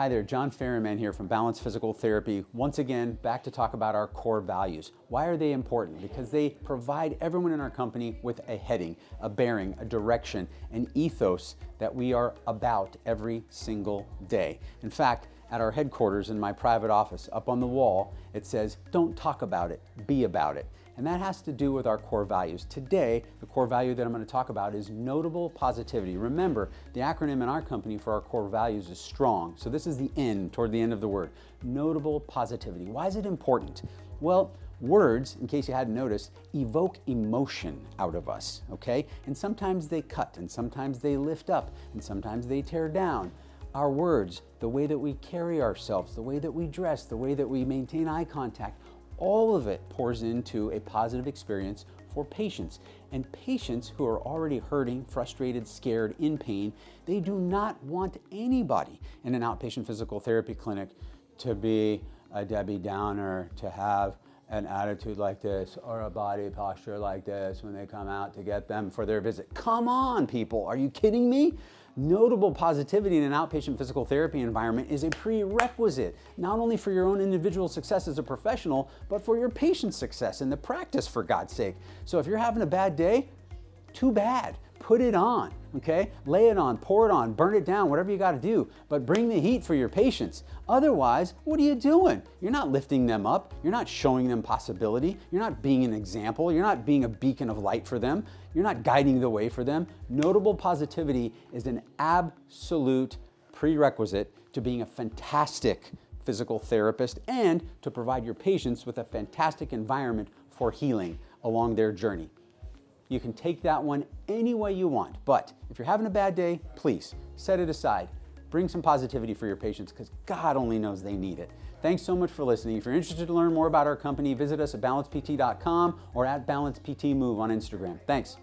Hi there, John Ferryman here from Balance Physical Therapy. Once again, back to talk about our core values. Why are they important? Because they provide everyone in our company with a heading, a bearing, a direction, an ethos that we are about every single day. In fact, at our headquarters in my private office, up on the wall, it says, "Don't talk about it, be about it." And that has to do with our core values. Today, the core value that I'm going to talk about is notable positivity. Remember, the acronym in our company for our core values is ST.R.O.N.G. So this is the N toward the end of the word. Notable positivity. Why is it important? Well, words, in case you hadn't noticed, evoke emotion out of us, okay? And sometimes they cut, and sometimes they lift up, and sometimes they tear down. Our words, the way that we carry ourselves, the way that we dress, the way that we maintain eye contact, all of it pours into a positive experience for patients. And patients who are already hurting, frustrated, scared, in pain, they do not want anybody in an outpatient physical therapy clinic to be a Debbie Downer, to have an attitude like this or a body posture like this when they come out to get them for their visit. Come on, people, are you kidding me? Notable positivity in an outpatient physical therapy environment is a prerequisite, not only for your own individual success as a professional, but for your patient's success in the practice, for God's sake. So if you're having a bad day, too bad. Put it on, okay? Lay it on, pour it on, burn it down, whatever you got to do, but bring the heat for your patients. Otherwise, what are you doing? You're not lifting them up. You're not showing them possibility. You're not being an example. You're not being a beacon of light for them. You're not guiding the way for them. Notable positivity is an absolute prerequisite to being a fantastic physical therapist and to provide your patients with a fantastic environment for healing along their journey. You can take that one any way you want, but if you're having a bad day, please set it aside. Bring some positivity for your patients because God only knows they need it. Thanks so much for listening. If you're interested to learn more about our company, visit us at balancept.com or at balanceptmove on Instagram. Thanks.